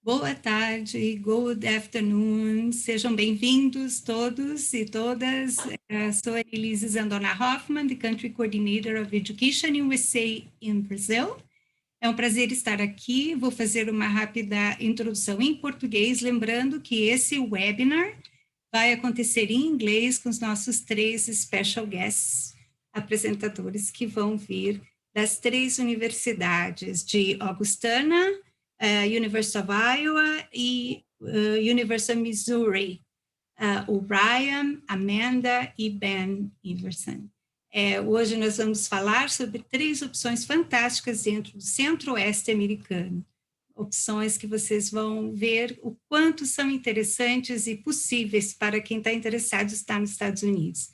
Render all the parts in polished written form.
Boa tarde, good afternoon, sejam bem-vindos todos e todas. Sou a Elise Zandona Hoffman, the Country Coordinator of EducationUSA in Brazil. É um prazer estar aqui, vou fazer uma rápida introdução em português, lembrando que esse webinar vai acontecer em inglês com os nossos 3 special guests, apresentadores que vão vir das 3 universidades de Augustana, University of Iowa e University of Missouri, o Brian, Amanda e Ben Iverson. Hoje nós vamos falar sobre 3 opções fantásticas dentro do centro-oeste americano, opções que vocês vão ver o quanto são interessantes e possíveis para quem está interessado em estar nos Estados Unidos.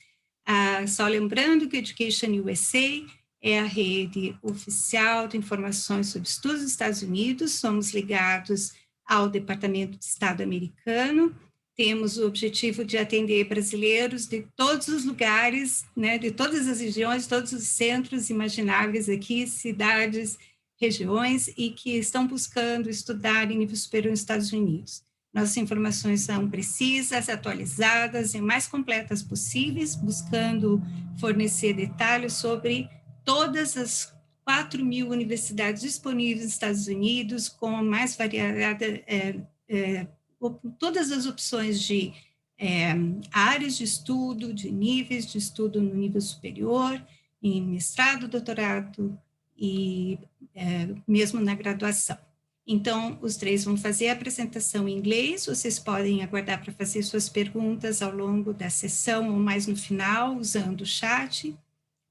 Só lembrando que o EducationUSA é a rede oficial de informações sobre estudos dos Estados Unidos, somos ligados ao Departamento de Estado americano, temos o objetivo de atender brasileiros de todos os lugares, né, de todas as regiões, todos os centros imagináveis aqui, cidades, regiões, e que estão buscando estudar em nível superior nos Estados Unidos. Nossas informações são precisas, atualizadas e mais completas possíveis, buscando fornecer detalhes sobre todas as 4.000 universidades disponíveis nos Estados Unidos, com a mais variada, todas as opções de áreas de estudo, de níveis de estudo no nível superior, em mestrado, doutorado e mesmo na graduação. Então, os 3 vão fazer a apresentação em inglês, vocês podem aguardar para fazer suas perguntas ao longo da sessão ou mais no final, usando o chat,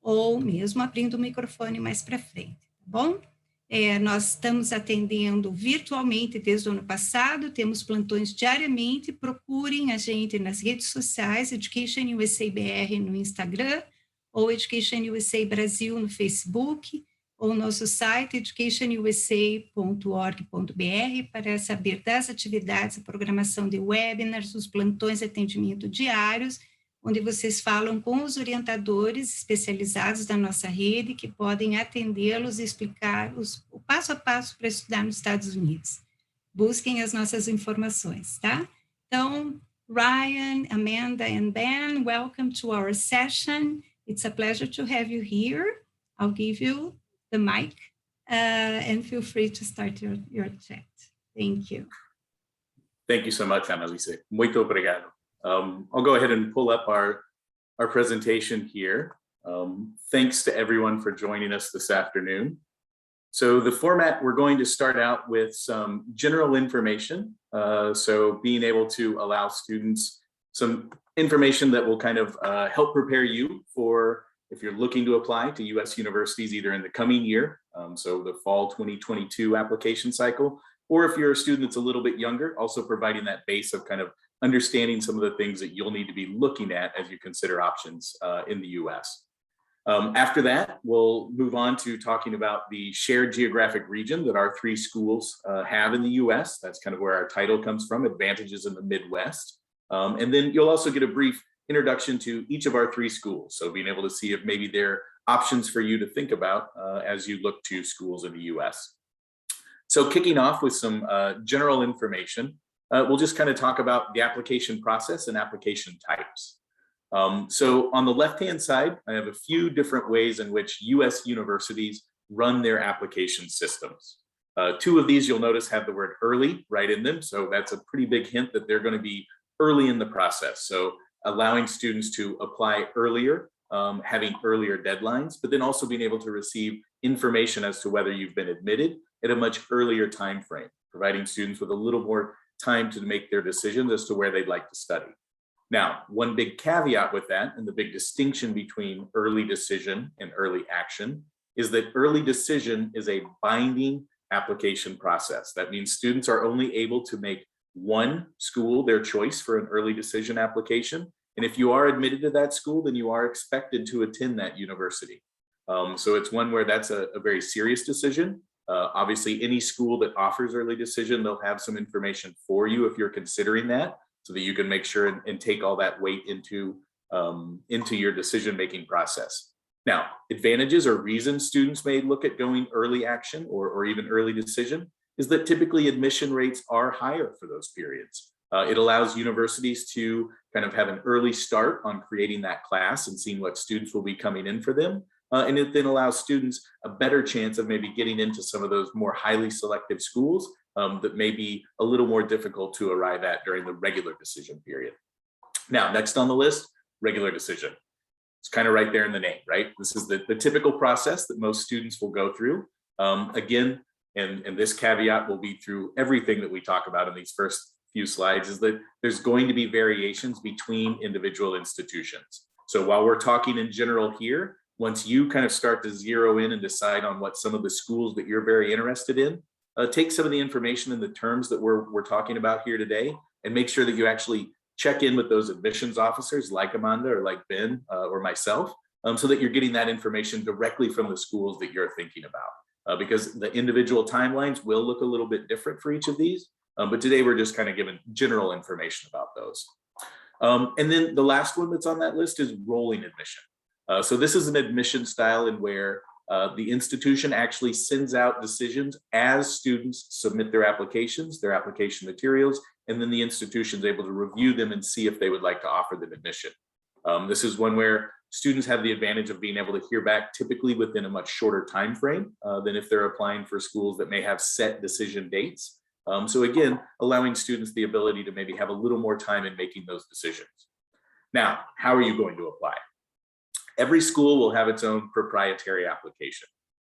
ou mesmo abrindo o microfone mais para frente, tá bom? Nós estamos atendendo virtualmente desde o ano passado, temos plantões diariamente, procurem a gente nas redes sociais, EducationUSA BR no Instagram, ou EducationUSA Brasil no Facebook, ou nosso site educationusa.org.br para saber das atividades, a programação de webinars, os plantões de atendimento diários, onde vocês falam com os orientadores especializados da nossa rede, que podem atendê-los e explicar o passo a passo para estudar nos Estados Unidos. Busquem as nossas informações, tá? Então, Ryan, Amanda, and Ben, welcome to our session. It's a pleasure to have you here. I'll give you the mic, and feel free to start your chat. Thank you. Thank you so much, Annalise. Muito obrigado. I'll go ahead and pull up our presentation here. Thanks to everyone for joining us this afternoon. So the format, we're going to start out with some general information. So being able to allow students some information that will kind of help prepare you for if you're looking to apply to U.S. universities either in the coming year, so the fall 2022 application cycle, or if you're a student that's a little bit younger, also providing that base of kind of understanding some of the things that you'll need to be looking at as you consider options in the US. After that, we'll move on to talking about the shared geographic region that our 3 schools have in the US. That's kind of where our title comes from, Advantages in the Midwest. And then you'll also get a brief introduction to each of our 3 schools. So being able to see if maybe there are options for you to think about as you look to schools in the US. So kicking off with some general information, we'll just kind of talk about the application process and application types. So on the left-hand side, I have a few different ways in which US universities run their application systems. 2 of these you'll notice have the word early right in them. So that's a pretty big hint that they're going to be early in the process. So allowing students to apply earlier, having earlier deadlines, but then also being able to receive information as to whether you've been admitted at a much earlier time frame, providing students with a little more time to make their decisions as to where they'd like to study. Now, one big caveat with that, and the big distinction between early decision and early action, is that early decision is a binding application process. That means students are only able to make one school their choice for an early decision application. And if you are admitted to that school, then you are expected to attend that university. So it's one where that's a very serious decision. Obviously, any school that offers early decision, they'll have some information for you if you're considering that, so that you can make sure and take all that weight into your decision-making process. Now, advantages or reasons students may look at going early action or even early decision is that typically admission rates are higher for those periods. It allows universities to kind of have an early start on creating that class and seeing what students will be coming in for them. And it then allows students a better chance of maybe getting into some of those more highly selective schools that may be a little more difficult to arrive at during the regular decision period. Now, next on the list, regular decision. It's kind of right there in the name, right? This is the typical process that most students will go through. Again, and this caveat will be through everything that we talk about in these first few slides, is that there's going to be variations between individual institutions. So while we're talking in general here, once you kind of start to zero in and decide on what some of the schools that you're very interested in, take some of the information and the terms that we're talking about here today and make sure that you actually check in with those admissions officers like Amanda or like Ben or myself, so that you're getting that information directly from the schools that you're thinking about. Because the individual timelines will look a little bit different for each of these, but today we're just kind of giving general information about those. And then the last one that's on that list is rolling admission. So this is an admission style in where the institution actually sends out decisions as students submit their applications, their application materials, and then the institution is able to review them and see if they would like to offer them admission. This is one where students have the advantage of being able to hear back typically within a much shorter time frame than if they're applying for schools that may have set decision dates. So again, allowing students the ability to maybe have a little more time in making those decisions. Now, how are you going to apply? Every school will have its own proprietary application.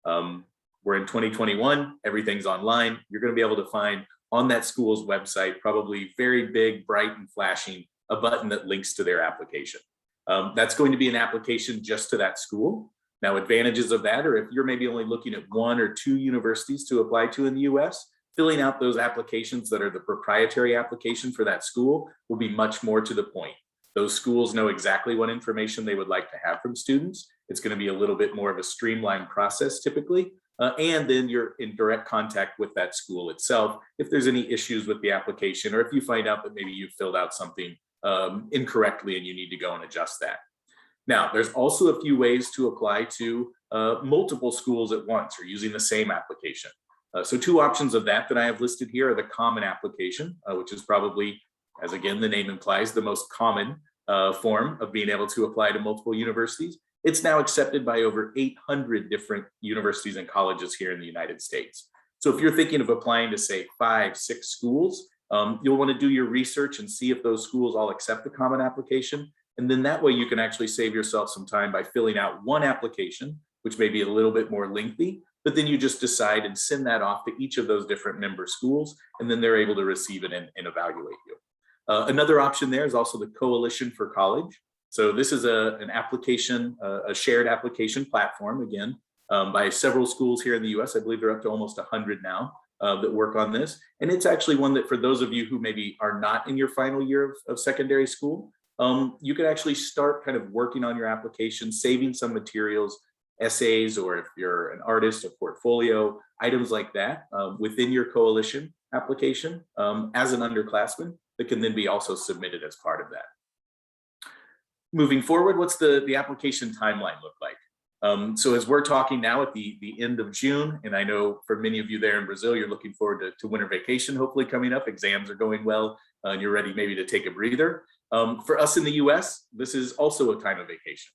We're in 2021, everything's online. You're going to be able to find on that school's website, probably very big, bright and flashing, a button that links to their application. That's going to be an application just to that school. Now, advantages of that are if you're maybe only looking at 1 or 2 universities to apply to in the US, filling out those applications that are the proprietary application for that school will be much more to the point. Those schools know exactly what information they would like to have from students. It's going to be a little bit more of a streamlined process typically. And then you're in direct contact with that school itself if there's any issues with the application, or if you find out that maybe you filled out something incorrectly and you need to go and adjust that. Now, there's also a few ways to apply to multiple schools at once or using the same application. So 2 options of that I have listed here are the common application, which is probably, as again the name implies, the most common form of being able to apply to multiple universities. It's now accepted by over 800 different universities and colleges here in the United States. So if you're thinking of applying to say 5, 6 schools, you'll want to do your research and see if those schools all accept the common application. And then that way you can actually save yourself some time by filling out one application, which may be a little bit more lengthy, but then you just decide and send that off to each of those different member schools, and then they're able to receive it and evaluate you. Another option there is also the Coalition for College. So this is an application, a shared application platform, again, by several schools here in the US. I believe they're up to almost 100 now that work on this. And it's actually one that for those of you who maybe are not in your final year of secondary school, you can actually start kind of working on your application, saving some materials, essays, or if you're an artist, a portfolio, items like that within your Coalition application as an underclassman that can then be also submitted as part of that. Moving forward, what's the application timeline look like? So as we're talking now at the end of June, and I know for many of you there in Brazil, you're looking forward to winter vacation, hopefully coming up, exams are going well, and you're ready maybe to take a breather. For us in the US, this is also a time of vacation.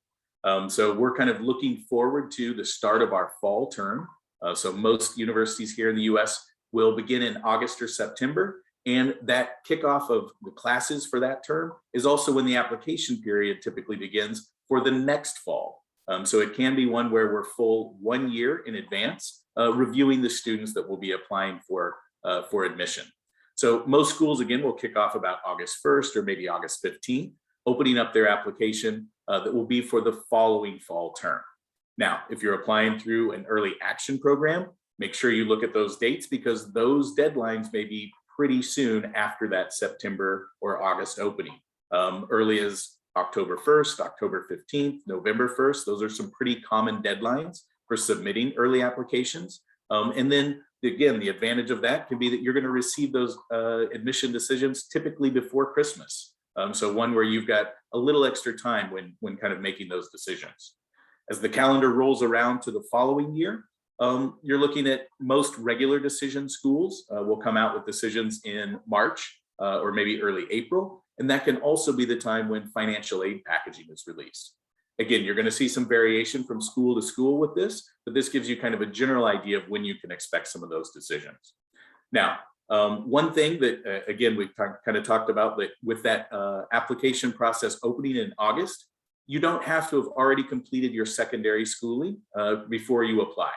So we're kind of looking forward to the start of our fall term. So most universities here in the US will begin in August or September. And that kickoff of the classes for that term is also when the application period typically begins for the next fall. So it can be one where we're full 1 year in advance, reviewing the students that will be applying for admission. So most schools, again, will kick off about August 1st or maybe August 15th, opening up their application that will be for the following fall term. Now, if you're applying through an early action program, make sure you look at those dates because those deadlines may be pretty soon after that September or August opening. Early as October 1st, October 15th, November 1st, those are some pretty common deadlines for submitting early applications. And then again, the advantage of that can be that you're going to receive those admission decisions typically before Christmas. So one where you've got a little extra time when kind of making those decisions. As the calendar rolls around to the following year, you're looking at most regular decision schools will come out with decisions in March or maybe early April. And that can also be the time when financial aid packaging is released. Again, you're going to see some variation from school to school with this, but this gives you kind of a general idea of when you can expect some of those decisions. Now, one thing that, again, we've kind of talked about, that with that application process opening in August, you don't have to have already completed your secondary schooling before you apply.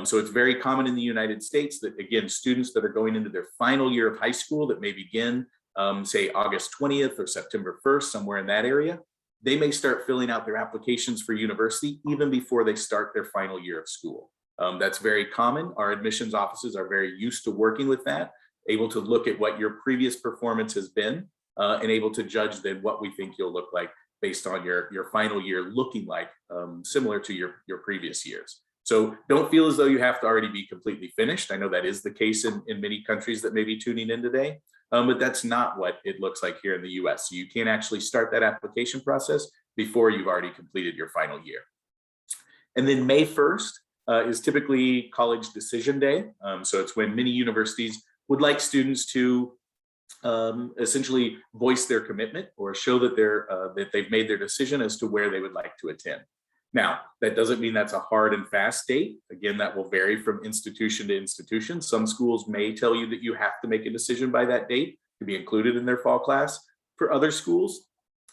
So it's very common in the United States that, again, students that are going into their final year of high school that may begin, say, August 20th or September 1st, somewhere in that area, they may start filling out their applications for university even before they start their final year of school. That's very common. Our admissions offices are very used to working with that, able to look at what your previous performance has been and able to judge then what we think you'll look like based on your final year looking like, similar to your previous years. So don't feel as though you have to already be completely finished. I know that is the case in many countries that may be tuning in today, but that's not what it looks like here in the US. So you can actually start that application process before you've already completed your final year. And then May 1st is typically college decision day. So it's when many universities would like students to essentially voice their commitment or show that they've made their decision as to where they would like to attend. Now, that doesn't mean that's a hard and fast date. Again, that will vary from institution to institution. Some schools may tell you that you have to make a decision by that date to be included in their fall class. For other schools,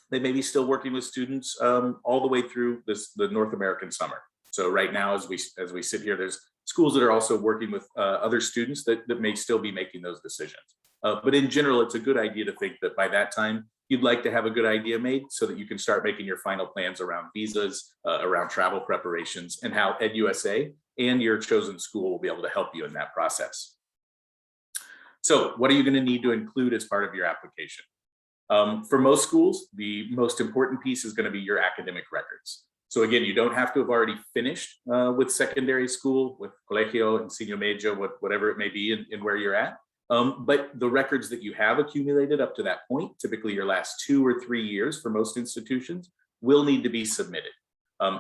they may be still working with students all the way through the North American summer. So right now, as we sit here, there's schools that are also working with other students that may still be making those decisions. But in general, it's a good idea to think that by that time, you'd like to have a good idea made so that you can start making your final plans around visas, around travel preparations, and how EducationUSA and your chosen school will be able to help you in that process. So what are you going to need to include as part of your application? For most schools, the most important piece is going to be your academic records. So again, you don't have to have already finished with secondary school, with colegio, ensino medio, whatever it may be in where you're at. But the records that you have accumulated up to that point, typically your last 2 or 3 years for most institutions, will need to be submitted.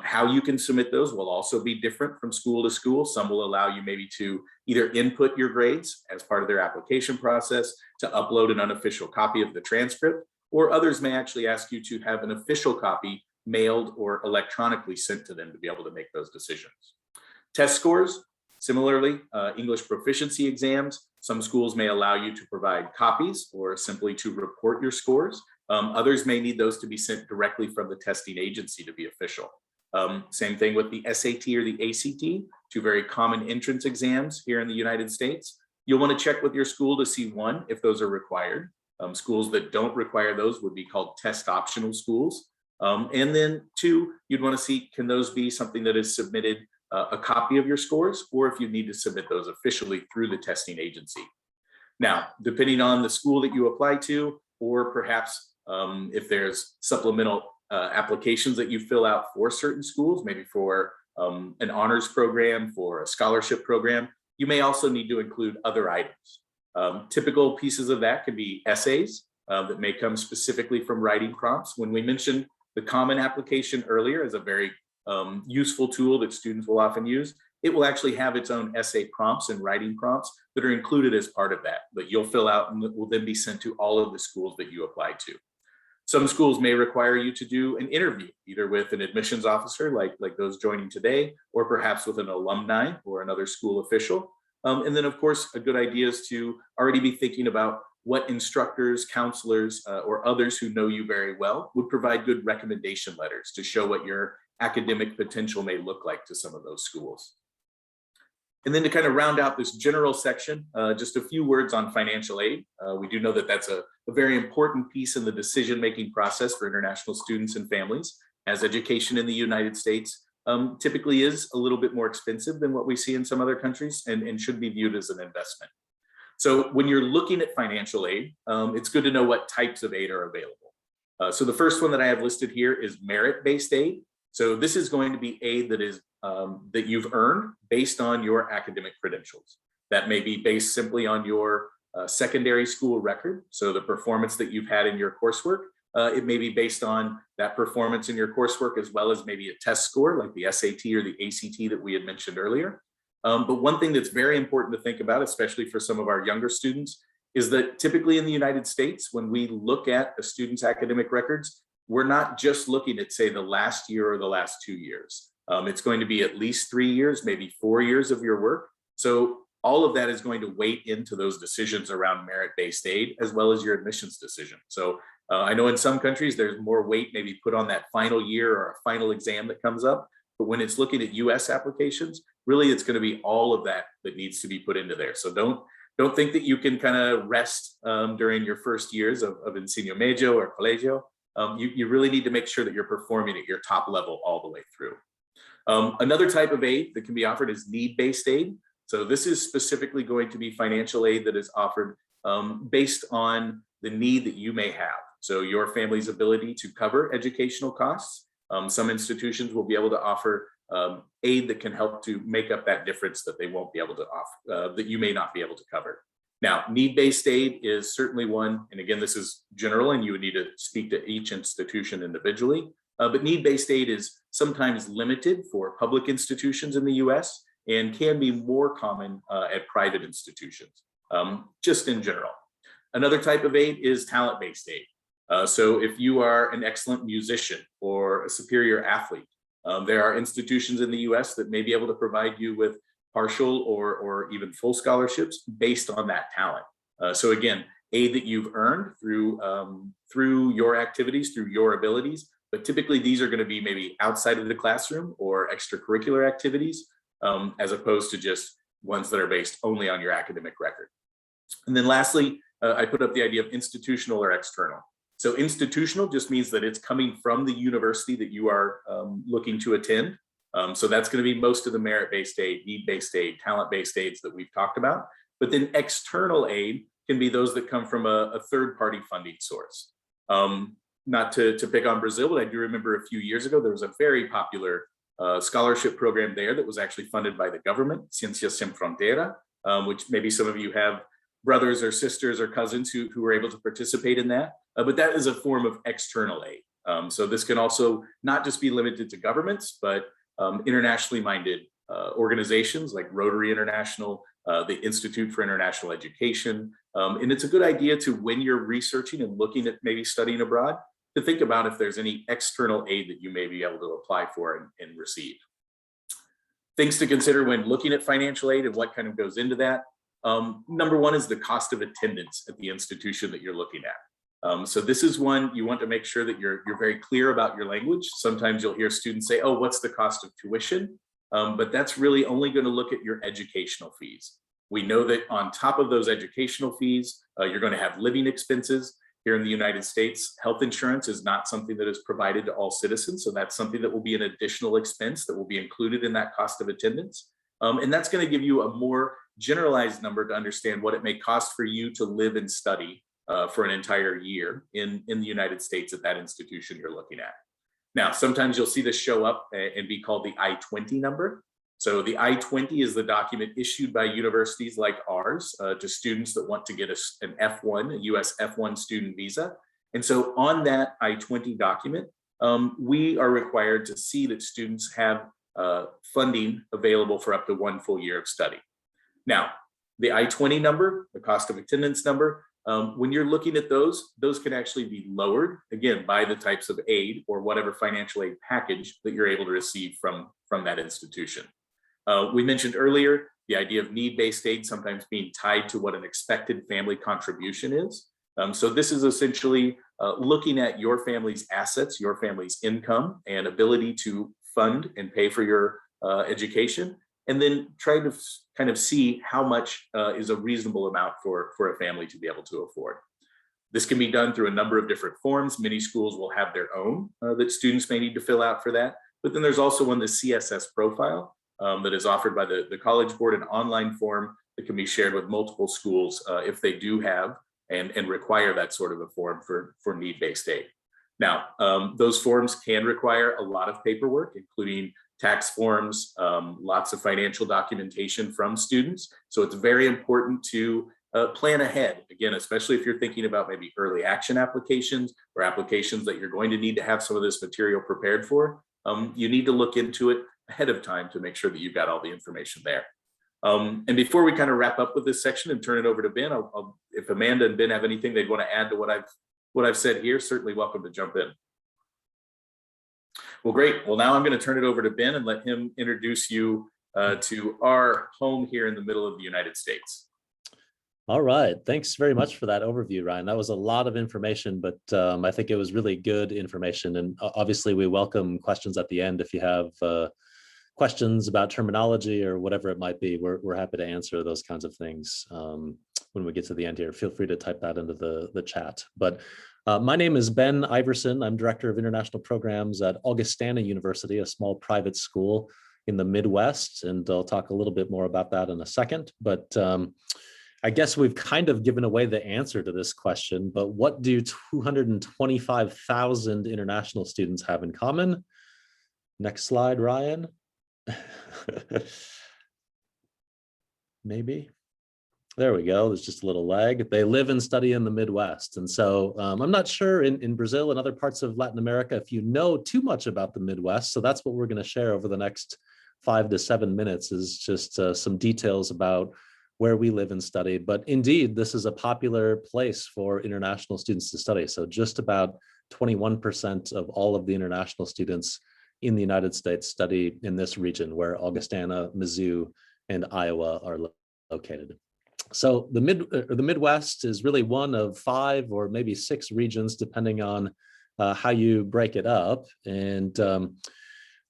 How you can submit those will also be different from school to school. Some will allow you maybe to either input your grades as part of their application process, to upload an unofficial copy of the transcript, or others may actually ask you to have an official copy mailed or electronically sent to them to be able to make those decisions. Test scores, similarly, English proficiency exams, some schools may allow you to provide copies or simply to report your scores. Others may need those to be sent directly from the testing agency to be official. Same thing with the SAT or the ACT, 2 very common entrance exams here in the United States. You'll want to check with your school to see, 1, if those are required. Schools that don't require those would be called test optional schools. And then 2, you'd want to see, can those be something that is submitted a copy of your scores, or if you need to submit those officially through the testing agency. Now, depending on the school that you apply to, or perhaps if there's supplemental applications that you fill out for certain schools, maybe for an honors program, for a scholarship program, you may also need to include other items. Typical pieces of that could be essays that may come specifically from writing prompts. When we mentioned the Common Application earlier as a very useful tool that students will often use, it will actually have its own essay prompts and writing prompts that are included as part of that you'll fill out and that will then be sent to all of the schools that you apply to. Some schools may require you to do an interview, either with an admissions officer like those joining today, or perhaps with an alumni or another school official. And then, of course, a good idea is to already be thinking about what instructors, counselors, or others who know you very well would provide good recommendation letters to show what your academic potential may look like to some of those schools. And then to kind of round out this general section, just a few words on financial aid. We do know that that's a very important piece in the decision-making process for international students and families, as education in the United States typically is a little bit more expensive than what we see in some other countries and should be viewed as an investment. So when you're looking at financial aid, it's good to know what types of aid are available. So the first one that I have listed here is merit-based aid. So this is going to be aid that is that you've earned based on your academic credentials. That may be based simply on your secondary school record, so the performance that you've had in your coursework. It may be based on that performance in your coursework, as well as maybe a test score like the SAT or the ACT that we had mentioned earlier. But one thing that's very important to think about, especially for some of our younger students, is that typically in the United States, when we look at a student's academic records, we're not just looking at, say, the last year or the last 2 years. It's going to be at least 3 years, maybe 4 years of your work. So all of that is going to weigh into those decisions around merit-based aid, as well as your admissions decision. So I know in some countries, there's more weight maybe put on that final year or a final exam that comes up. But when it's looking at US applications, really it's going to be all of that that needs to be put into there. So don't think that you can kind of rest during your first years of ensino medio or colegio. You really need to make sure that you're performing at your top level all the way through. Another type of aid that can be offered is need-based aid. So this is specifically going to be financial aid that is offered based on the need that you may have. So your family's ability to cover educational costs. Some institutions will be able to offer aid that can help to make up that difference that they won't be able to offer, that you may not be able to cover. Now, need-based aid is certainly one, and again, this is general and you would need to speak to each institution individually, but need-based aid is sometimes limited for public institutions in the US and can be more common at private institutions, just in general. Another type of aid is talent-based aid. So if you are an excellent musician or a superior athlete, there are institutions in the US that may be able to provide you with partial or even full scholarships based on that talent. So again, aid that you've earned through your activities, through your abilities, but typically these are going to be maybe outside of the classroom or extracurricular activities, as opposed to just ones that are based only on your academic record. And then lastly, I put up the idea of institutional or external. So institutional just means that it's coming from the university that you are looking to attend. So that's going to be most of the merit-based aid, need-based aid, talent-based aids that we've talked about. But then external aid can be those that come from a third-party funding source. Not to pick on Brazil, but I do remember a few years ago, there was a very popular scholarship program there that was actually funded by the government, Ciências Sem Fronteira, which maybe some of you have brothers or sisters or cousins who were able to participate in that. But that is a form of external aid. So this can also not just be limited to governments, but internationally minded organizations like Rotary International, the Institute for International Education. And it's a good idea to, when you're researching and looking at maybe studying abroad, to think about if there's any external aid that you may be able to apply for and receive. Things to consider when looking at financial aid and what kind of goes into that. Number one is the cost of attendance at the institution that you're looking at. So this is one you want to make sure that you're very clear about your language. Sometimes you'll hear students say, oh, what's the cost of tuition? But that's really only going to look at your educational fees. We know that on top of those educational fees, you're going to have living expenses. Here in the United States, health insurance is not something that is provided to all citizens. So that's something that will be an additional expense that will be included in that cost of attendance. And that's going to give you a more generalized number to understand what it may cost for you to live and study for an entire year in the United States at that institution you're looking at. Now, sometimes you'll see this show up and be called the I-20 number. So the I-20 is the document issued by universities like ours to students that want to get an F1, a US F1 student visa. And so on that I-20 document, we are required to see that students have funding available for up to 1 full year of study. Now, the I-20 number, the cost of attendance number, when you're looking at those can actually be lowered, again, by the types of aid or whatever financial aid package that you're able to receive from that institution. We mentioned earlier the idea of need-based aid sometimes being tied to what an expected family contribution is. So this is essentially looking at your family's assets, your family's income and ability to fund and pay for your education, and then trying to kind of see how much is a reasonable amount for a family to be able to afford. This can be done through a number of different forms. Many schools will have their own that students may need to fill out for that. But then there's also one, the CSS profile, that is offered by the College Board, an online form that can be shared with multiple schools if they do have and require that sort of a form for need-based aid. Now, those forms can require a lot of paperwork, including tax forms, lots of financial documentation from students. So it's very important to plan ahead, again, especially if you're thinking about maybe early action applications or applications that you're going to need to have some of this material prepared for. You need to look into it ahead of time to make sure that you've got all the information there. And before we kind of wrap up with this section and turn it over to Ben, if Amanda and Ben have anything they'd want to add to what I've said here, certainly welcome to jump in. Well, great. Well, now I'm going to turn it over to Ben and let him introduce you to our home here in the middle of the United States. All right. Thanks very much for that overview, Ryan. That was a lot of information, but I think it was really good information. And obviously, we welcome questions at the end. If you have questions about terminology or whatever it might be, we're happy to answer those kinds of things when we get to the end here. Feel free to type that into the chat. But my name is Ben Iverson. I'm Director of International Programs at Augustana University, a small private school in the Midwest. And I'll talk a little bit more about that in a second. But I guess we've kind of given away the answer to this question, but what do 225,000 international students have in common? Next slide, Ryan. Maybe. There we go. There's just a little lag. They live and study in the Midwest. And so I'm not sure in Brazil and other parts of Latin America if you know too much about the Midwest. So that's what we're going to share over the next 5 to 7 minutes is just some details about where we live and study. But indeed, this is a popular place for international students to study. So just about 21% of all of the international students in the United States study in this region where Augustana, Mizzou, and Iowa are located. So the Midwest is really one of 5 or maybe 6 regions, depending on how you break it up. And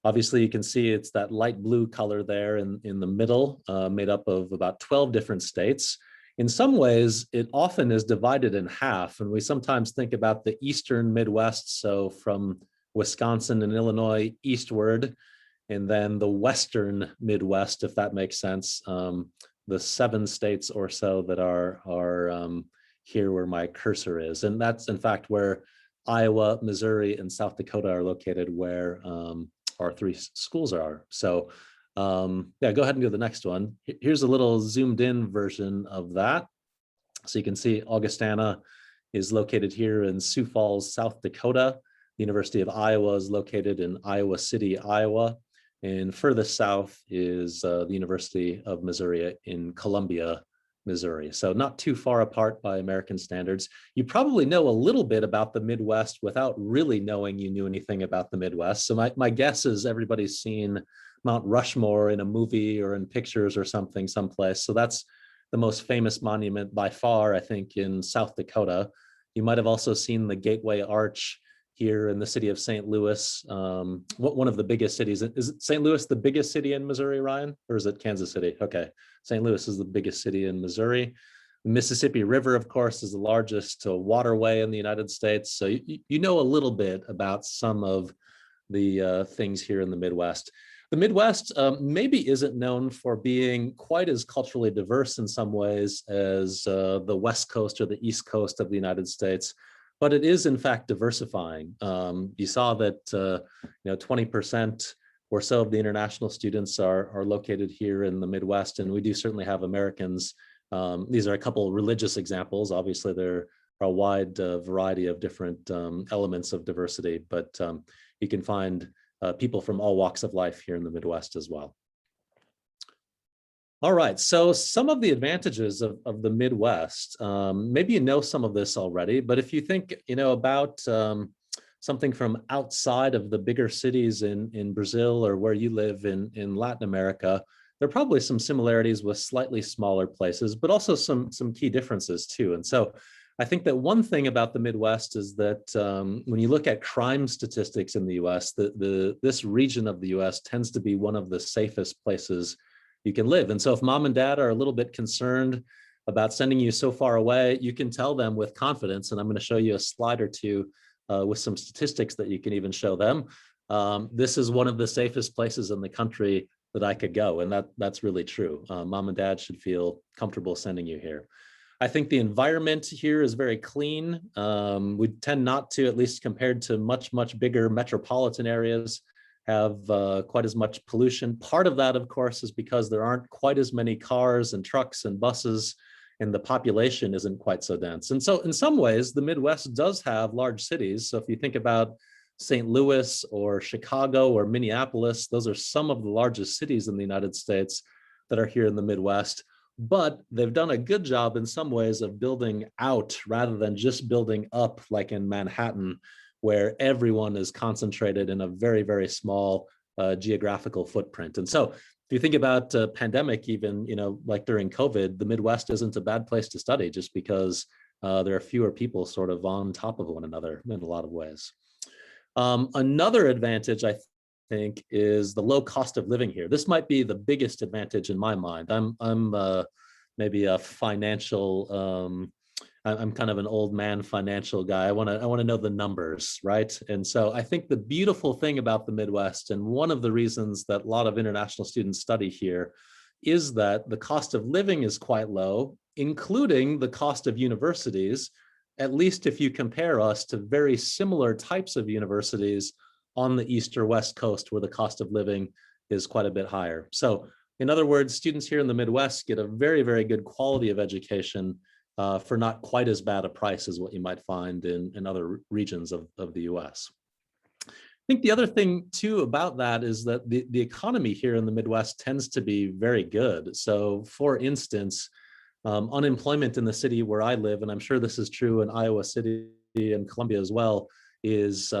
obviously, you can see it's that light blue color there in the middle, made up of about 12 different states. In some ways, it often is divided in half, and we sometimes think about the eastern Midwest, so from Wisconsin and Illinois eastward, and then the western Midwest, if that makes sense, the 7 states or so that are here where my cursor is. And that's, in fact, where Iowa, Missouri, and South Dakota are located, where our 3 schools are. So yeah, go ahead and do the next one. Here's a little zoomed in version of that. So you can see Augustana is located here in Sioux Falls, South Dakota. The University of Iowa is located in Iowa City, Iowa. And furthest south is the University of Missouri in Columbia, Missouri. So not too far apart by American standards. You probably know a little bit about the Midwest without really knowing you knew anything about the Midwest. So my guess is everybody's seen Mount Rushmore in a movie or in pictures or something someplace. So that's the most famous monument by far, I think, in South Dakota. You might have also seen the Gateway Arch here in the city of St. Louis, one of the biggest cities. Is St. Louis the biggest city in Missouri, Ryan? Or is it Kansas City? Okay, St. Louis is the biggest city in Missouri. The Mississippi River, of course, is the largest waterway in the United States. So you know a little bit about some of the things here in the Midwest. The Midwest maybe isn't known for being quite as culturally diverse in some ways as the West Coast or the East Coast of the United States, but it is in fact diversifying. You saw that 20% or so of the international students are located here in the Midwest, and we do certainly have Americans. These are a couple of religious examples. Obviously, there are a wide variety of different elements of diversity, but you can find people from all walks of life here in the Midwest as well. All right, so some of the advantages of the Midwest, maybe you know some of this already, but if you think about something from outside of the bigger cities in Brazil or where you live in Latin America, there are probably some similarities with slightly smaller places, but also some key differences too. And so I think that one thing about the Midwest is that when you look at crime statistics in the US, this region of the US tends to be one of the safest places you can live. And so if mom and dad are a little bit concerned about sending you so far away, you can tell them with confidence, and I'm going to show you a slide or two with some statistics that you can even show them. This is one of the safest places in the country that I could go, and that's really true. Mom and dad should feel comfortable sending you here. I think the environment here is very clean. We tend not to, at least compared to much bigger metropolitan areas, have quite as much pollution. Part of that, of course, is because there aren't quite as many cars and trucks and buses, and the population isn't quite so dense. And so in some ways, the Midwest does have large cities. So if you think about St. Louis or Chicago or Minneapolis, those are some of the largest cities in the United States. that are here in the Midwest, but they've done a good job in some ways of building out rather than just building up like in Manhattan, where everyone is concentrated in a very, very small geographical footprint. And so if you think about pandemic, even, like during COVID, the Midwest isn't a bad place to study just because there are fewer people sort of on top of one another in a lot of ways. Another advantage, I think, is the low cost of living here. This might be the biggest advantage in my mind. I'm maybe a financial, I'm kind of an old man financial guy. I want to know the numbers, right? And so I think the beautiful thing about the Midwest, and one of the reasons that a lot of international students study here, is that the cost of living is quite low, including the cost of universities, at least if you compare us to very similar types of universities on the East or West Coast, where the cost of living is quite a bit higher. So in other words, students here in the Midwest get a very, very good quality of education for not quite as bad a price as what you might find in other regions of the US. I think the other thing too about that is that the economy here in the Midwest tends to be very good. So for instance, unemployment in the city where I live, and I'm sure this is true in Iowa City and Columbia as well, is 2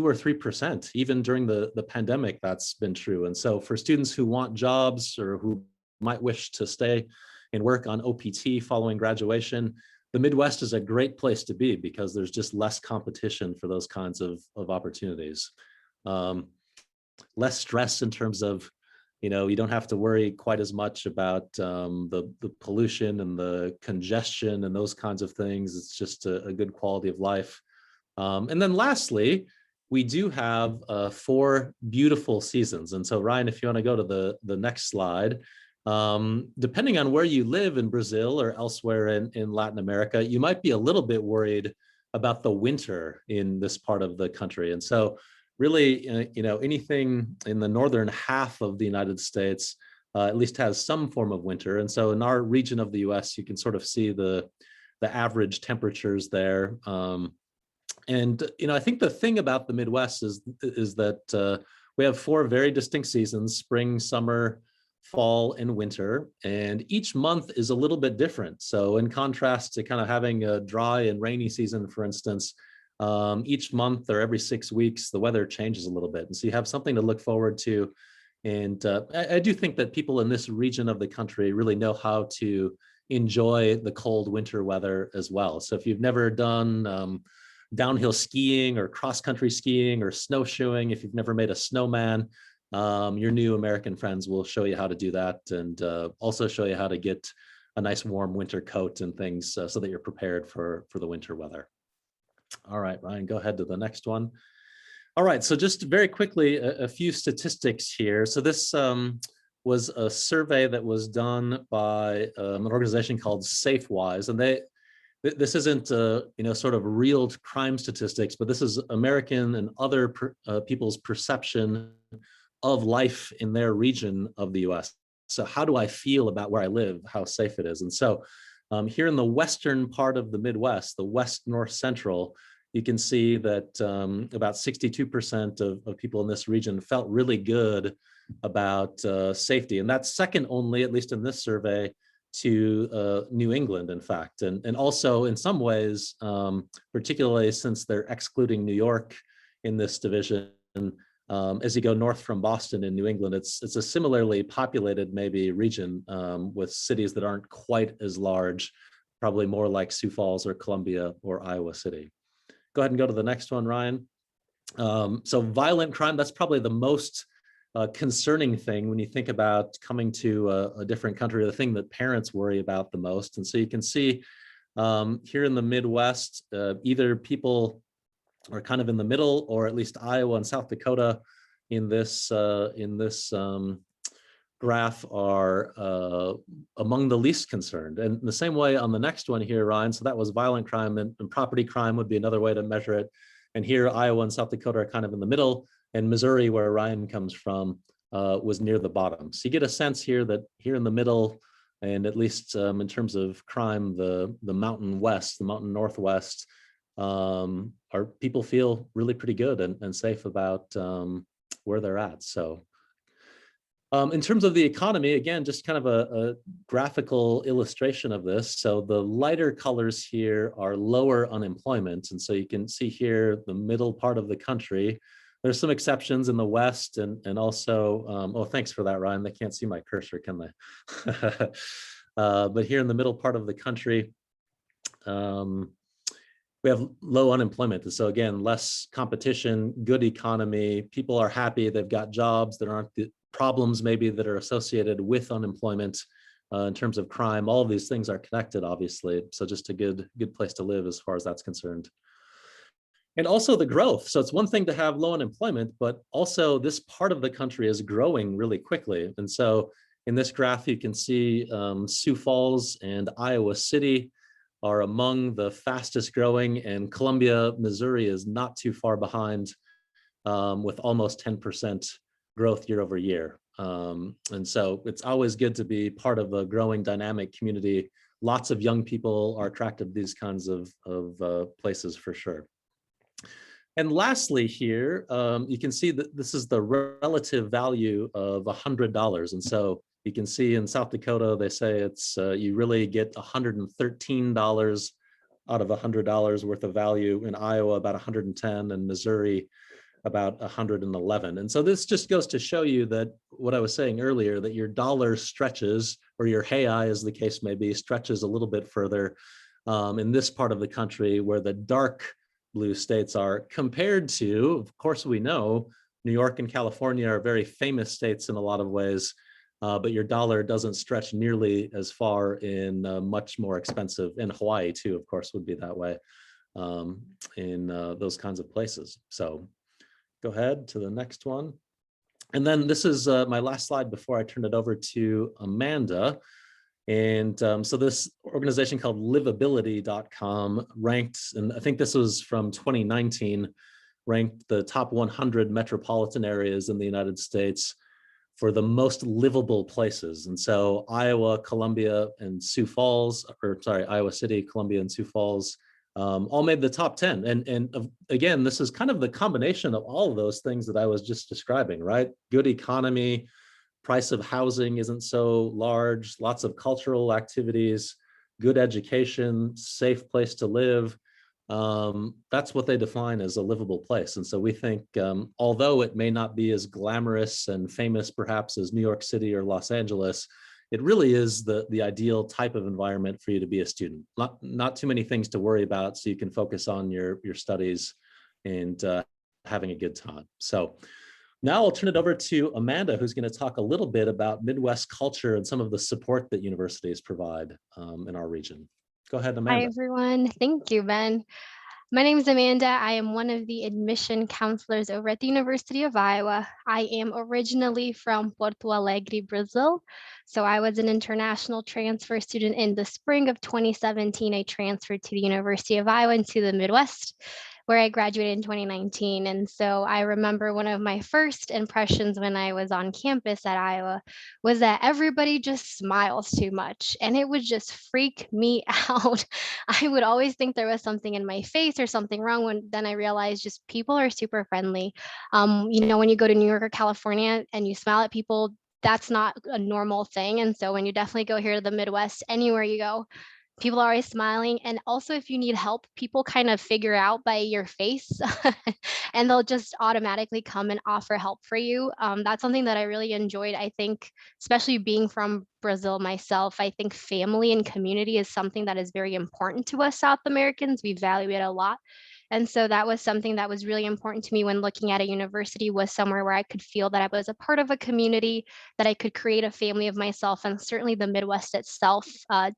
or 3%. Even during the pandemic, that's been true. And so for students who want jobs or who might wish to stay and work on OPT following graduation, the Midwest is a great place to be because there's just less competition for those kinds of opportunities. Less stress in terms of, you don't have to worry quite as much about the pollution and the congestion and those kinds of things. It's just a good quality of life. And then lastly, we do have 4 beautiful seasons. And so Ryan, if you want to go to the next slide, depending on where you live in Brazil or elsewhere in Latin America, you might be a little bit worried about the winter in this part of the country. And so really, anything in the northern half of the United States at least has some form of winter. And so in our region of the US, you can sort of see the average temperatures there. And I think the thing about the Midwest is that we have 4 very distinct seasons: spring, summer, fall, and winter. And each month is a little bit different. So in contrast to kind of having a dry and rainy season, for instance, each month or every 6 weeks, the weather changes a little bit. And so you have something to look forward to. And I do think that people in this region of the country really know how to enjoy the cold winter weather as well. So if you've never done downhill skiing or cross-country skiing or snowshoeing, if you've never made a snowman, your new American friends will show you how to do that, and also show you how to get a nice warm winter coat and things so that you're prepared for the winter weather. All right, Ryan, go ahead to the next one. All right, so just very quickly, a few statistics here. So this was a survey that was done by an organization called SafeWise, and this isn't sort of real crime statistics, but this is American and other people's perception of life in their region of the US. So how do I feel about where I live, how safe it is? And so here in the western part of the Midwest, the West North Central, you can see that about 62% of people in this region felt really good about safety. And that's second only, at least in this survey, to New England, in fact. And also in some ways, particularly since they're excluding New York in this division, as you go north from Boston in New England, it's a similarly populated maybe region with cities that aren't quite as large, probably more like Sioux Falls or Columbia or Iowa City. Go ahead and go to the next one, Ryan. So violent crime, that's probably the most concerning thing when you think about coming to a different country, the thing that parents worry about the most. And so you can see here in the Midwest, either people are kind of in the middle, or at least Iowa and South Dakota in this graph are among the least concerned. And the same way on the next one here, Ryan, so that was violent crime, and property crime would be another way to measure it. And here Iowa and South Dakota are kind of in the middle, and Missouri, where Ryan comes from, was near the bottom. So you get a sense here that here in the middle, and at least in terms of crime, the Mountain West, the Mountain Northwest, our people feel really pretty good and safe about where they're at. So In terms of the economy, again, just kind of a graphical illustration of this. So the lighter colors here are lower unemployment. And so you can see here the middle part of the country. There's some exceptions in the West and also, oh, thanks for that, Ryan. They can't see my cursor, can they? But here in the middle part of the country, we have low unemployment. So again, less competition, good economy, people are happy, they've got jobs, there aren't the problems maybe that are associated with unemployment in terms of crime. All of these things are connected, obviously. So just a good place to live as far as that's concerned. And also the growth. So it's one thing to have low unemployment, but also this part of the country is growing really quickly. And so in this graph, you can see Sioux Falls and Iowa City are among the fastest growing, and Columbia, Missouri is not too far behind with almost 10% growth year over year. And so it's always good to be part of a growing dynamic community. Lots of young people are attracted to these kinds of places for sure. And lastly here, you can see that this is the relative value of $100. And so you can see in South Dakota, they say it's you really get $113 out of $100 worth of value. In Iowa, about 110, and Missouri, about 111. And so this just goes to show you that what I was saying earlier, that your dollar stretches, or your HEI, as the case may be, stretches a little bit further in this part of the country where the dark blue states are, compared to, of course, we know New York and California are very famous states in a lot of ways, but your dollar doesn't stretch nearly as far in much more expensive, in Hawaii too, of course, would be that way in those kinds of places. So go ahead to the next one. And then this is my last slide before I turn it over to Amanda. And so this organization called Livability.com ranked, and I think this was from 2019, ranked the top 100 metropolitan areas in the United States for the most livable places. And so Iowa, Columbia, and Sioux Falls, or sorry, Iowa City, Columbia, and Sioux Falls all made the top 10. And again, this is kind of the combination of all of those things that I was just describing, right? Good economy, price of housing isn't so large, lots of cultural activities, good education, safe place to live. That's what they define as a livable place. And so we think, although it may not be as glamorous and famous perhaps as New York City or Los Angeles, it really is the ideal type of environment for you to be a student. Not too many things to worry about, so you can focus on your studies and having a good time. So now I'll turn it over to Amanda, who's going to talk a little bit about Midwest culture and some of the support that universities provide in our region. Go ahead, Amanda. Hi, everyone. Thank you, Ben. My name is Amanda. I am one of the admission counselors over at the University of Iowa. I am originally from Porto Alegre, Brazil. So I was an international transfer student in the spring of 2017. I transferred to the University of Iowa into the Midwest, where I graduated in 2019. And so I remember one of my first impressions when I was on campus at Iowa was that everybody just smiles too much, and it would just freak me out. I would always think there was something in my face or something wrong, when then I realized just people are super friendly. When you go to New York or California and you smile at people, that's not a normal thing. And so when you definitely go here to the Midwest, anywhere you go, people are always smiling. And also, if you need help, people kind of figure out by your face and they'll just automatically come and offer help for you. That's something that I really enjoyed. I think, especially being from Brazil myself, I think family and community is something that is very important to us South Americans. We value it a lot. And so that was something that was really important to me when looking at a university, was somewhere where I could feel that I was a part of a community, that I could create a family of myself. And certainly the Midwest itself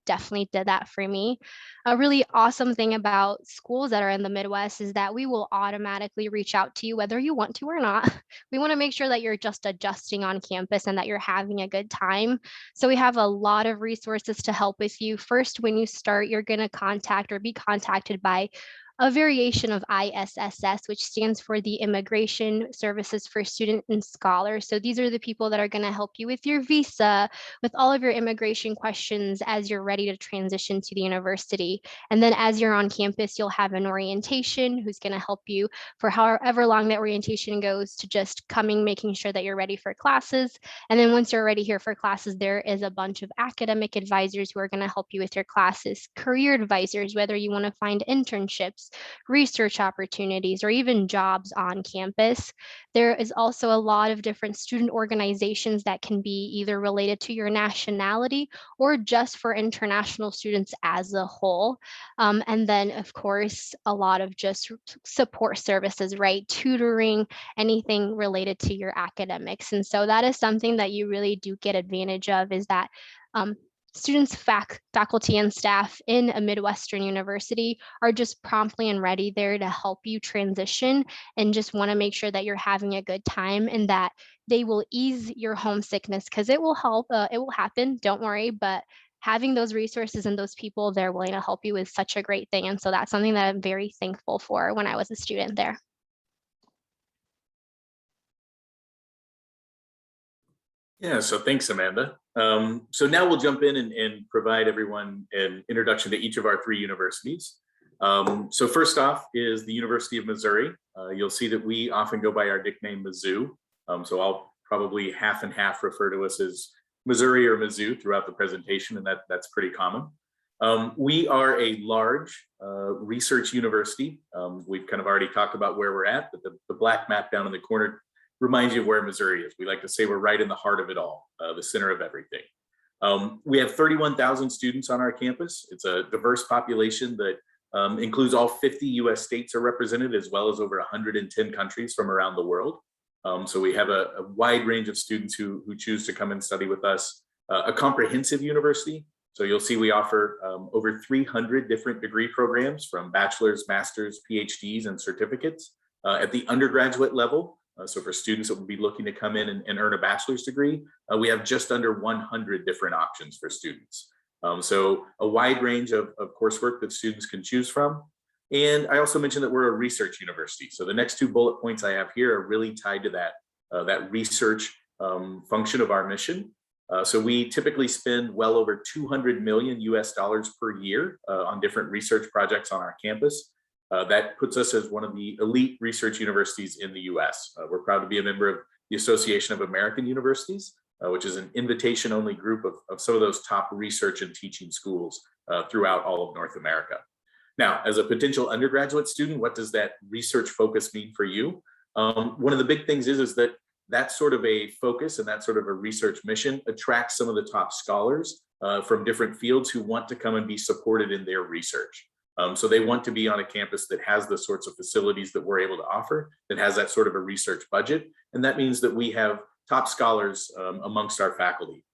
definitely did that for me. A really awesome thing about schools that are in the Midwest is that we will automatically reach out to you, whether you want to or not. We want to make sure that you're just adjusting on campus and that you're having a good time. So we have a lot of resources to help with you. First, when you start, you're going to contact or be contacted by a variation of ISSS, which stands for the Immigration Services for Students and Scholars. So these are the people that are going to help you with your visa, with all of your immigration questions as you're ready to transition to the university. And then as you're on campus, you'll have an orientation who's going to help you for however long that orientation goes, to just coming, making sure that you're ready for classes. And then once you're ready here for classes, there is a bunch of academic advisors who are going to help you with your classes, career advisors, whether you want to find internships, research opportunities, or even jobs on campus. There is also a lot of different student organizations that can be either related to your nationality or just for international students as a whole. And then, of course, a lot of just support services, right? Tutoring, anything related to your academics. And so that is something that you really do get advantage of, is that students, faculty, and staff in a Midwestern university are just promptly and ready there to help you transition, and just want to make sure that you're having a good time, and that they will ease your homesickness, because it will help. It will happen, don't worry, but having those resources and those people there willing to help you is such a great thing. And so that's something that I'm very thankful for when I was a student there. Yeah, so thanks, Amanda. So now we'll jump in and provide everyone an introduction to each of our three universities. So first off is the University of Missouri. You'll see that we often go by our nickname Mizzou. So I'll probably half and half refer to us as Missouri or Mizzou throughout the presentation, and that's pretty common. We are a large research university. We've kind of already talked about where we're at, but the black map down in the corner reminds you of where Missouri is. We like to say we're right in the heart of it all, the center of everything. We have 31,000 students on our campus. It's a diverse population that includes all 50 US states are represented, as well as over 110 countries from around the world. So we have a wide range of students who choose to come and study with us. A comprehensive university. So you'll see we offer over 300 different degree programs, from bachelor's, master's, PhDs, and certificates. At the undergraduate level, so for students that will be looking to come in and earn a bachelor's degree, we have just under 100 different options for students. So a wide range of coursework that students can choose from. And I also mentioned that we're a research university. So the next two bullet points I have here are really tied to that research function of our mission. So we typically spend well over 200 million US dollars per year on different research projects on our campus. That puts us as one of the elite research universities in the US. We're proud to be a member of the Association of American Universities, which is an invitation-only group of some of those top research and teaching schools throughout all of North America. Now, as a potential undergraduate student, what does that research focus mean for you? One of the big things is that sort of a focus and that sort of a research mission attracts some of the top scholars from different fields who want to come and be supported in their research. So they want to be on a campus that has the sorts of facilities that we're able to offer, that has that sort of a research budget. And that means that we have top scholars amongst our faculty.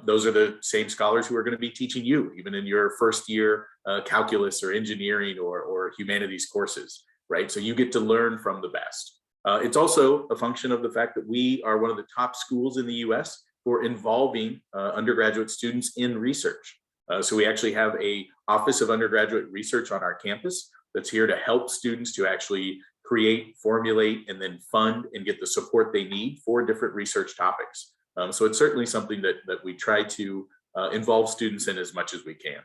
Those are the same scholars who are going to be teaching you, even in your first year calculus or engineering or humanities courses, right? So you get to learn from the best. It's also a function of the fact that we are one of the top schools in the US for involving undergraduate students in research. So we actually have a Office of Undergraduate Research on our campus that's here to help students to actually create, formulate, and then fund and get the support they need for different research topics. So it's certainly something that we try to involve students in as much as we can.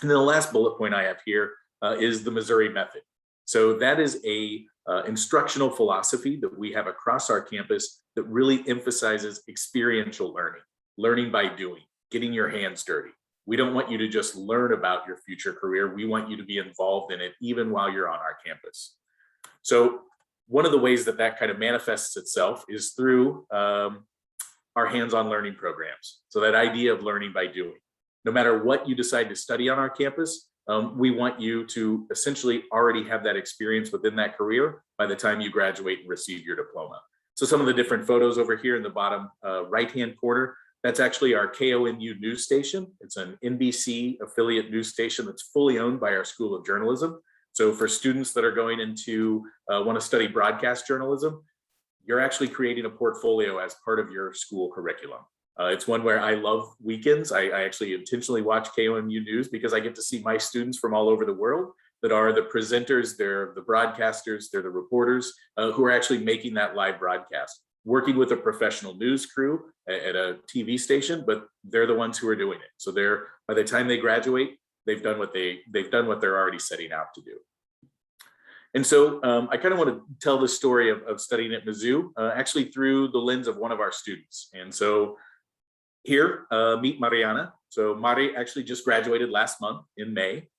And then the last bullet point I have here is the Missouri method. So that is a instructional philosophy that we have across our campus that really emphasizes experiential learning, learning by doing, getting your hands dirty. We don't want you to just learn about your future career. We want you to be involved in it even while you're on our campus. So one of the ways that kind of manifests itself is through our hands-on learning programs. So that idea of learning by doing. No matter what you decide to study on our campus, we want you to essentially already have that experience within that career by the time you graduate and receive your diploma. So some of the different photos over here in the bottom right-hand corner, that's actually our KONU news station. It's an NBC affiliate news station that's fully owned by our School of Journalism. So for students that are going into want to study broadcast journalism, you're actually creating a portfolio as part of your school curriculum. It's one where I love weekends. I actually intentionally watch KONU News because I get to see my students from all over the world that are the presenters, they're the broadcasters, they're the reporters who are actually making that live broadcast, working with a professional news crew at a TV station, but they're the ones who are doing it. So by the time they graduate, they've done what they're already setting out to do. And so I kind of want to tell the story of studying at Mizzou, actually through the lens of one of our students. And so here, meet Mariana. So Mari actually just graduated last month in May.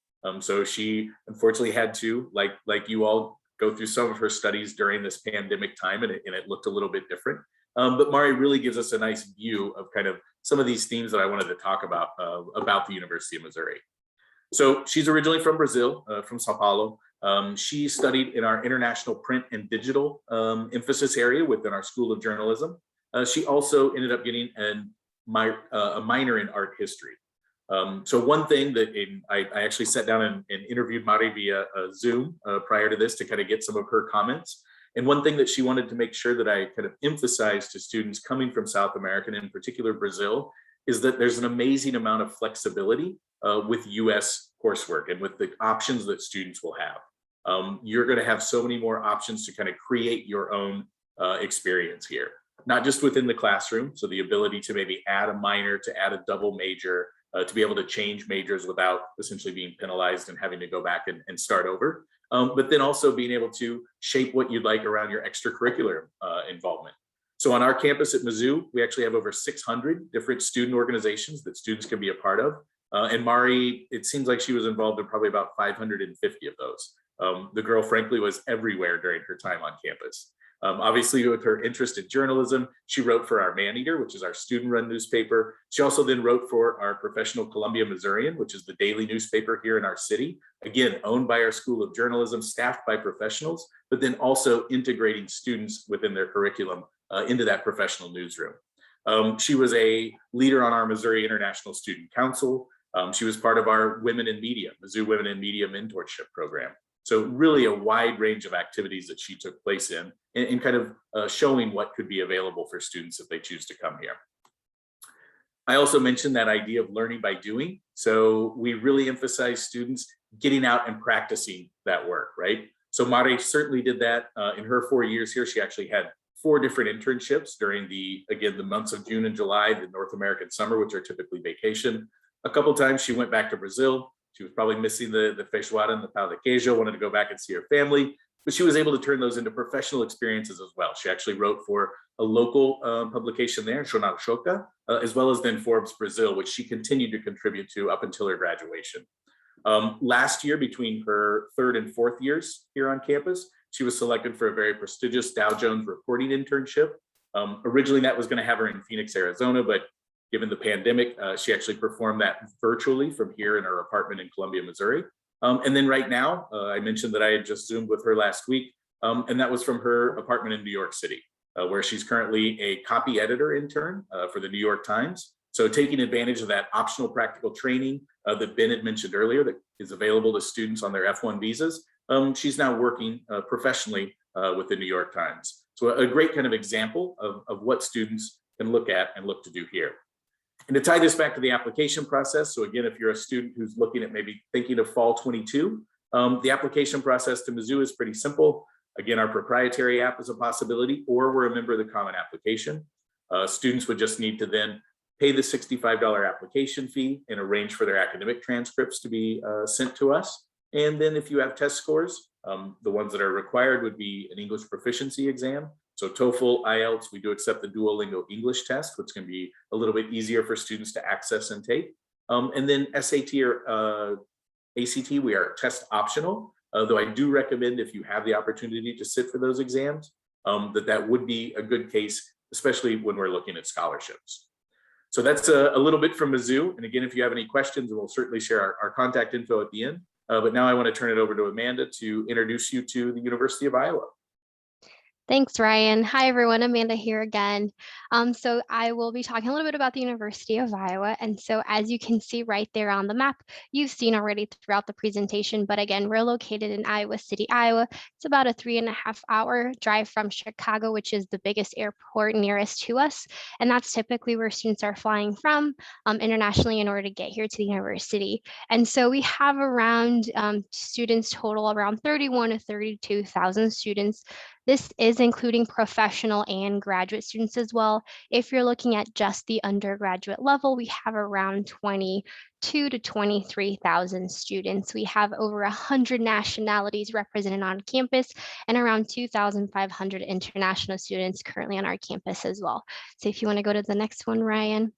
So she unfortunately had to, like you all, go through some of her studies during this pandemic time, and it looked a little bit different. But Mari really gives us a nice view of kind of some of these themes that I wanted to talk about the University of Missouri. So she's originally from Brazil, from Sao Paulo. She studied in our international print and digital emphasis area within our School of Journalism. She also ended up getting a minor in art history. So one thing that I actually sat down and interviewed Mari via Zoom prior to this to kind of get some of her comments. And one thing that she wanted to make sure that I kind of emphasize to students coming from South America, and in particular Brazil, is that there's an amazing amount of flexibility with US coursework and with the options that students will have. You're going to have so many more options to kind of create your own experience here, not just within the classroom. So the ability to maybe add a minor, to add a double major, to be able to change majors without essentially being penalized and having to go back and start over. But then also being able to shape what you'd like around your extracurricular involvement. So on our campus at Mizzou, we actually have over 600 different student organizations that students can be a part of. And Mari, it seems like she was involved in probably about 550 of those. The girl, frankly, was everywhere during her time on campus. Obviously, with her interest in journalism, she wrote for our Maneater, which is our student-run newspaper. She also then wrote for our Professional Columbia Missourian, which is the daily newspaper here in our city. Again, owned by our School of Journalism, staffed by professionals, but then also integrating students within their curriculum into that professional newsroom. She was a leader on our Missouri International Student Council. She was part of our Women in Media, Mizzou Women in Media Mentorship Program. So really a wide range of activities that she took place in and kind of showing what could be available for students if they choose to come here. I also mentioned that idea of learning by doing. So we really emphasize students getting out and practicing that work, right? So Mari certainly did that in her 4 years here. She actually had 4 different internships during the months of June and July, the North American summer, which are typically vacation. A couple of times she went back to Brazil. She was probably missing the feijoada and the pão de queijo, wanted to go back and see her family, but she was able to turn those into professional experiences as well. She actually wrote for a local publication there, Jornal Choca, as well as then Forbes Brazil, which she continued to contribute to up until her graduation. Last year, between her 3rd and 4th years here on campus, she was selected for a very prestigious Dow Jones reporting internship. Originally, that was going to have her in Phoenix, Arizona, but given the pandemic, she actually performed that virtually from here in her apartment in Columbia, Missouri. And then right now, I mentioned that I had just Zoomed with her last week, and that was from her apartment in New York City, where she's currently a copy editor intern for the New York Times. So taking advantage of that optional practical training that Ben had mentioned earlier that is available to students on their F1 visas, she's now working professionally with the New York Times. So a great kind of example of what students can look at and look to do here. And to tie this back to the application process, so again, if you're a student who's looking at maybe thinking of fall 22, the application process to Mizzou is pretty simple. Again, our proprietary app is a possibility, or we're a member of the Common Application. Students would just need to then pay the $65 application fee and arrange for their academic transcripts to be sent to us. And then if you have test scores, the ones that are required would be an English proficiency exam. So TOEFL, IELTS, we do accept the Duolingo English test, which can be a little bit easier for students to access and take. And then SAT or ACT, we are test optional, though I do recommend if you have the opportunity to sit for those exams, that would be a good case, especially when we're looking at scholarships. So that's a little bit from Mizzou. And again, if you have any questions, we'll certainly share our contact info at the end. But now I want to turn it over to Amanda to introduce you to the University of Iowa. Thanks, Ryan. Hi, everyone. Amanda here again. So I will be talking a little bit about the University of Iowa. And so as you can see right there on the map, you've seen already throughout the presentation, but again, we're located in Iowa City, Iowa. It's about a 3.5-hour drive from Chicago, which is the biggest airport nearest to us. And that's typically where students are flying from internationally in order to get here to the university. And so we have around students total around 31 to 32,000 students. This is including professional and graduate students as well. If you're looking at just the undergraduate level, we have around 22 to 23,000 students. We have over 100 nationalities represented on campus and around 2,500 international students currently on our campus as well. So if you want to go to the next one, Ryan.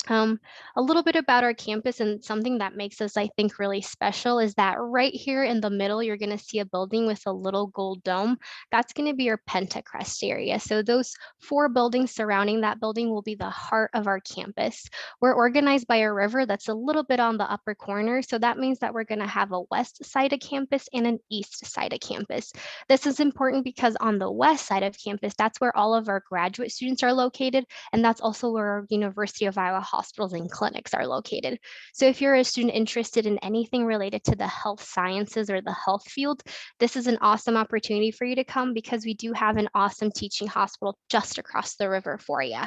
A little bit about our campus, and something that makes us, I think, really special is that right here in the middle, you're going to see a building with a little gold dome. That's going to be our Pentacrest area. So those 4 buildings surrounding that building will be the heart of our campus. We're organized by a river that's a little bit on the upper corner. So that means that we're going to have a west side of campus and an east side of campus. This is important because on the west side of campus, that's where all of our graduate students are located. And that's also where our University of Iowa hospitals and clinics are located. So if you're a student interested in anything related to the health sciences or the health field, this is an awesome opportunity for you to come because we do have an awesome teaching hospital just across the river for you.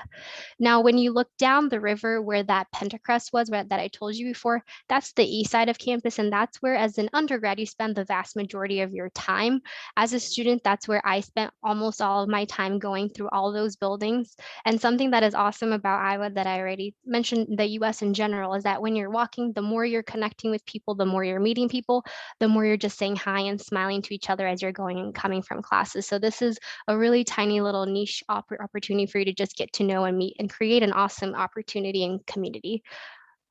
Now, when you look down the river where that Pentacrest was that I told you before, that's the east side of campus. And that's where, as an undergrad, you spend the vast majority of your time. As a student, that's where I spent almost all of my time going through all those buildings. And something that is awesome about Iowa that I already mentioned, the US in general, is that when you're walking, the more you're connecting with people, the more you're meeting people, the more you're just saying hi and smiling to each other as you're going and coming from classes. So this is a really tiny little niche opportunity for you to just get to know and meet and create an awesome opportunity and community.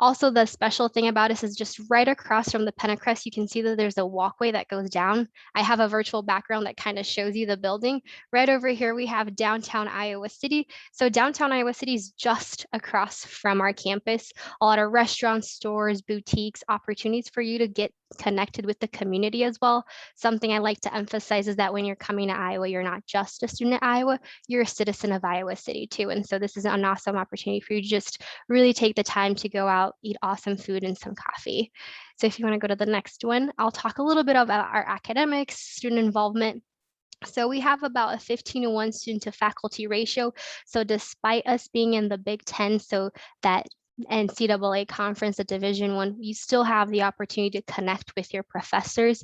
Also, the special thing about us is just right across from the Pentacrest, you can see that there's a walkway that goes down. I have a virtual background that kind of shows you the building. Right over here, we have downtown Iowa City. So downtown Iowa City is just across from our campus. A lot of restaurants, stores, boutiques, opportunities for you to get connected with the community as well. Something I like to emphasize is that when you're coming to Iowa, you're not just a student at Iowa, you're a citizen of Iowa City too. And so this is an awesome opportunity for you to just really take the time to go out, eat awesome food and some coffee. So if you want to go to the next one, I'll talk a little bit about our academics, student involvement. So we have about a 15-to-1 student to faculty ratio. So despite us being in the Big Ten, so that NCAA conference, the Division I, you still have the opportunity to connect with your professors.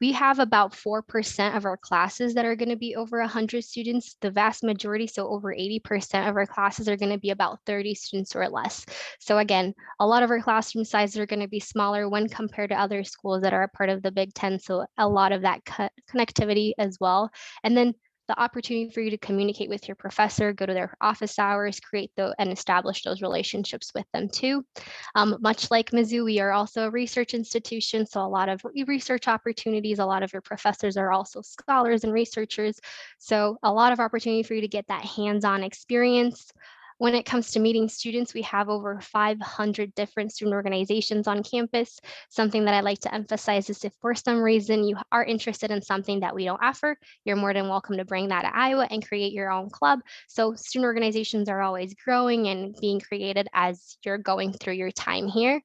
We have about 4% of our classes that are going to be over 100 students. The vast majority, so over 80% of our classes are going to be about 30 students or less. So again, a lot of our classroom sizes are going to be smaller when compared to other schools that are a part of the Big Ten. So a lot of that connectivity as well. And then the opportunity for you to communicate with your professor, go to their office hours, create and establish those relationships with them too. Much like Mizzou, we are also a research institution, so a lot of research opportunities. A lot of your professors are also scholars and researchers, so a lot of opportunity for you to get that hands-on experience. When it comes to meeting students, we have over 500 different student organizations on campus. Something that I like to emphasize is if for some reason you are interested in something that we don't offer, you're more than welcome to bring that to Iowa and create your own club. So student organizations are always growing and being created as you're going through your time here.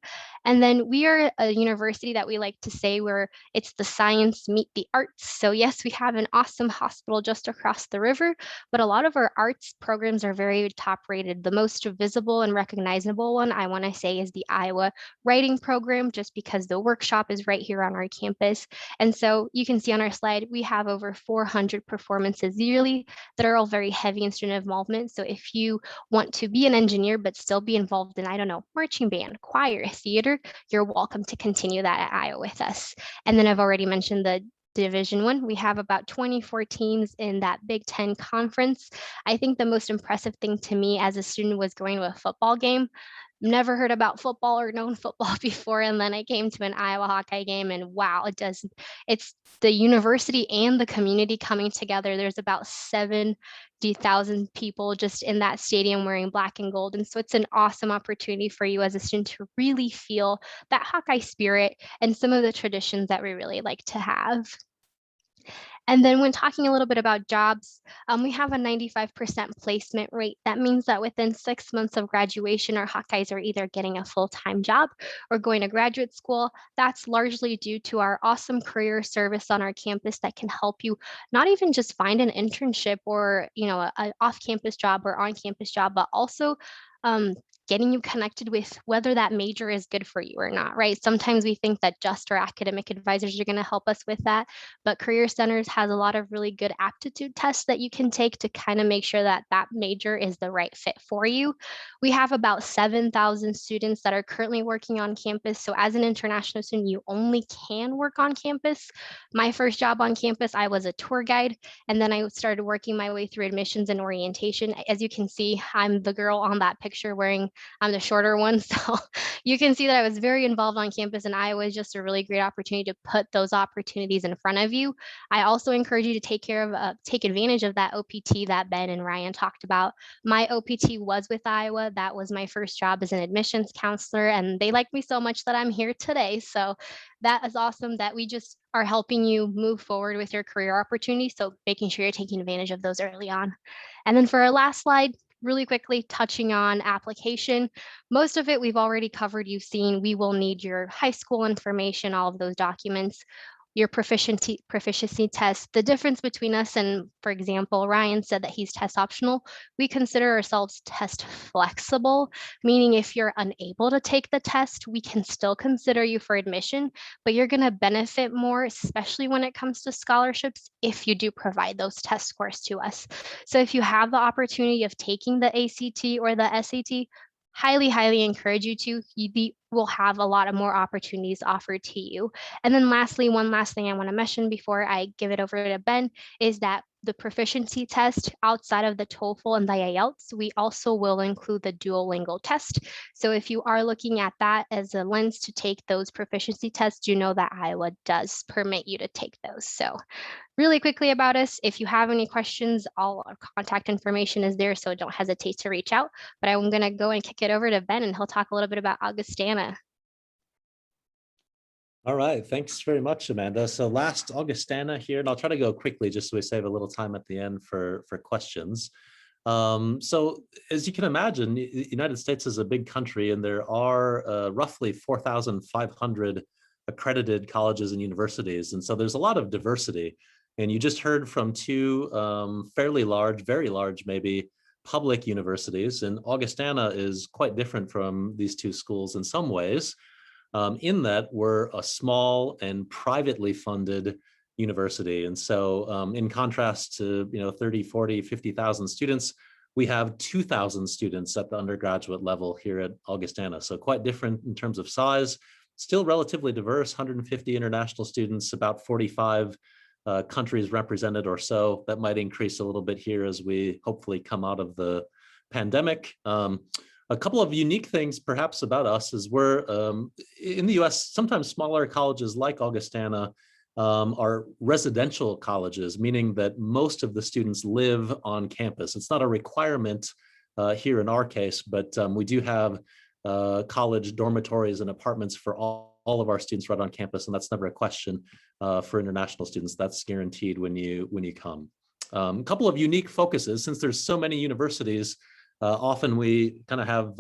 And then we are a university that we like to say where it's the science meet the arts. So yes, we have an awesome hospital just across the river, but a lot of our arts programs are very top rated. The most visible and recognizable one I want to say is the Iowa writing program, just because the workshop is right here on our campus. And so you can see on our slide, we have over 400 performances yearly that are all very heavy in student involvement. So if you want to be an engineer, but still be involved in, I don't know, marching band, choir, theater, you're welcome to continue that at Iowa with us. And then I've already mentioned the Division I, we have about 24 teams in that Big Ten conference. I think the most impressive thing to me as a student was going to a football game. Never heard about football or known football before, and then I came to an Iowa Hawkeye game, and wow, it's the university and the community coming together. There's about 70,000 people just in that stadium wearing black and gold, and so it's an awesome opportunity for you as a student to really feel that Hawkeye spirit and some of the traditions that we really like to have. And then when talking a little bit about jobs, we have a 95% placement rate. That means that within 6 months of graduation, our Hawkeyes are either getting a full-time job or going to graduate school. That's largely due to our awesome career service on our campus that can help you not even just find an internship or an off-campus job or on-campus job, but also getting you connected with whether that major is good for you or not, right? Sometimes we think that just our academic advisors are going to help us with that, but Career Centers has a lot of really good aptitude tests that you can take to kind of make sure that that major is the right fit for you. We have about 7,000 students that are currently working on campus. So as an international student, you only can work on campus. My first job on campus, I was a tour guide, and then I started working my way through admissions and orientation. As you can see, I'm the girl on that picture wearing I'm the shorter one. So you can see that I was very involved on campus, and Iowa is just a really great opportunity to put those opportunities in front of you. I also encourage you to take advantage of that OPT that Ben and Ryan talked about. My OPT was with Iowa. That was my first job as an admissions counselor, and they liked me so much that I'm here today. So that is awesome that we just are helping you move forward with your career opportunities. So making sure you're taking advantage of those early on. And then for our last slide, really quickly touching on application. Most of it we've already covered. You've seen we will need your high school information, all of those documents, your proficiency test. The difference between us and, for example, Ryan said that he's test optional. We consider ourselves test flexible, meaning if you're unable to take the test, we can still consider you for admission, but you're going to benefit more, especially when it comes to scholarships, if you do provide those test scores to us. So if you have the opportunity of taking the ACT or the SAT, highly encourage you to. You will have a lot of more opportunities offered to you. And then lastly, one last thing I want to mention before I give it over to Ben is that the proficiency test outside of the TOEFL and the IELTS, we also will include the Duolingo test. So if you are looking at that as a lens to take those proficiency tests, you know that Iowa does permit you to take those. So really quickly about us, if you have any questions, all our contact information is there, so don't hesitate to reach out. But I'm going to go and kick it over to Ben, and he'll talk a little bit about Augustana. All right, thanks very much, Amanda. So last Augustana here, and I'll try to go quickly just so we save a little time at the end for questions. So as you can imagine, the United States is a big country, and there are roughly 4,500 accredited colleges and universities. And so there's a lot of diversity. And you just heard from two fairly large, very large maybe, public universities. And Augustana is quite different from these two schools in some ways, in that we're a small and privately funded university. And so in contrast to 30, 40, 50,000 students, we have 2,000 students at the undergraduate level here at Augustana. So quite different in terms of size, still relatively diverse, 150 international students, about 45 countries represented or so. That might increase a little bit here as we hopefully come out of the pandemic. A couple of unique things perhaps about us is we're in the US, sometimes smaller colleges like Augustana are residential colleges, meaning that most of the students live on campus. It's not a requirement here in our case, but we do have college dormitories and apartments for all of our students right on campus, and that's never a question for international students. That's guaranteed when you come. A couple of unique focuses, since there's so many universities, often we kind of have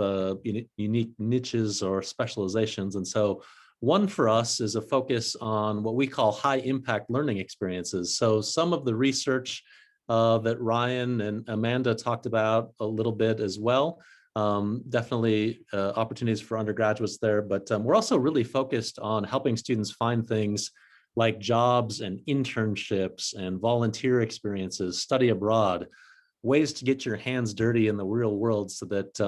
unique niches or specializations. And so one for us is a focus on what we call high impact learning experiences. So some of the research that Ryan and Amanda talked about a little bit as well, definitely opportunities for undergraduates there, but we're also really focused on helping students find things like jobs and internships and volunteer experiences, study abroad, ways to get your hands dirty in the real world so that,